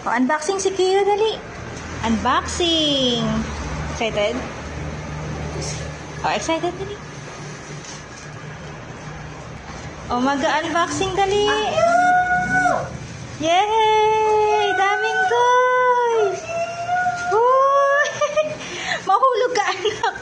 O, unboxing si Kiyo, dali. Unboxing. Excited? O, excited, dali. O, mag-unboxing, dali. Yay! Daming toys! Uy! Mahulog ka, anak.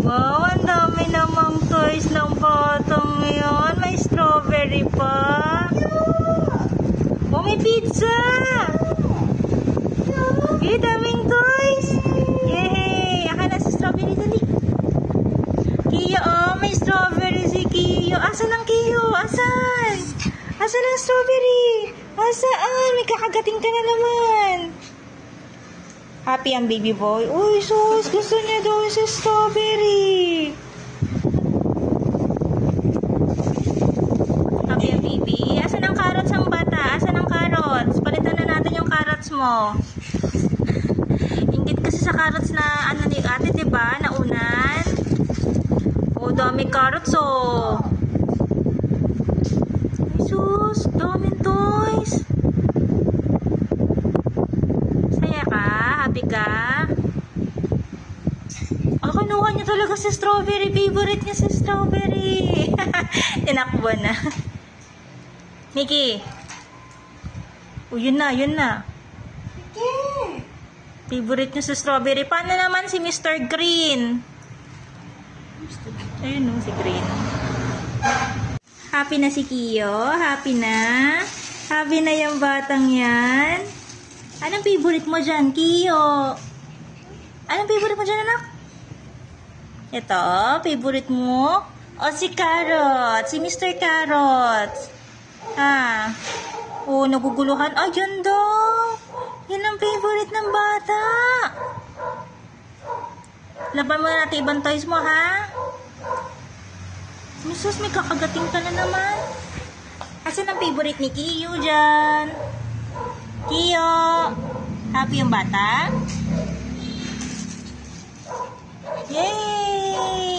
Wow, ang dami namang toys ng batang ngayon. May strawberry pa. Oh, may pizza. Eh, daming toys. Yay! Aka na si strawberry, dali. Kiyo, oh, may strawberry si Kiyo. Asan ang Kiyo? Asan? Asan ang strawberry? Asaan? May kakagating ka na naman. Happy ang baby boy. Uy, sus, gusto niya daw si strawberry. Happy ang baby. Asan ang carrots ang bata? Asan ang carrots? Palitan na natin yung carrots mo. Ingit kasi sa carrots na ano ni ate, diba? Naunan. Oh, dami carrots, oh. Ay, sus, daming toys. Saya ka? Happy ka? Oh, kinuha niya talaga si strawberry. Favorite niya si strawberry. Tinakbo na. Mickey. Oh, yun na, yun na. Favorite niya si strawberry. Paano naman si Mr. Green? Ayun o, si Green. Happy na si Kiyo? Happy na? Happy na yung batang yan? Anong favorite mo dyan, Kiyo? Anong favorite mo dyan, anak? Ito, favorite mo? O, si Carrot. Si Mr. Carrot. Ha? O, naguguluhan. Ay, yun daw. Yan ang favorite ng bata. Laban mo na natin ibang toys mo, ha? Misus, may kakagating ka na naman. Asan ang favorite ni Kiyo dyan? Kiyo! Happy yung bata? Yay!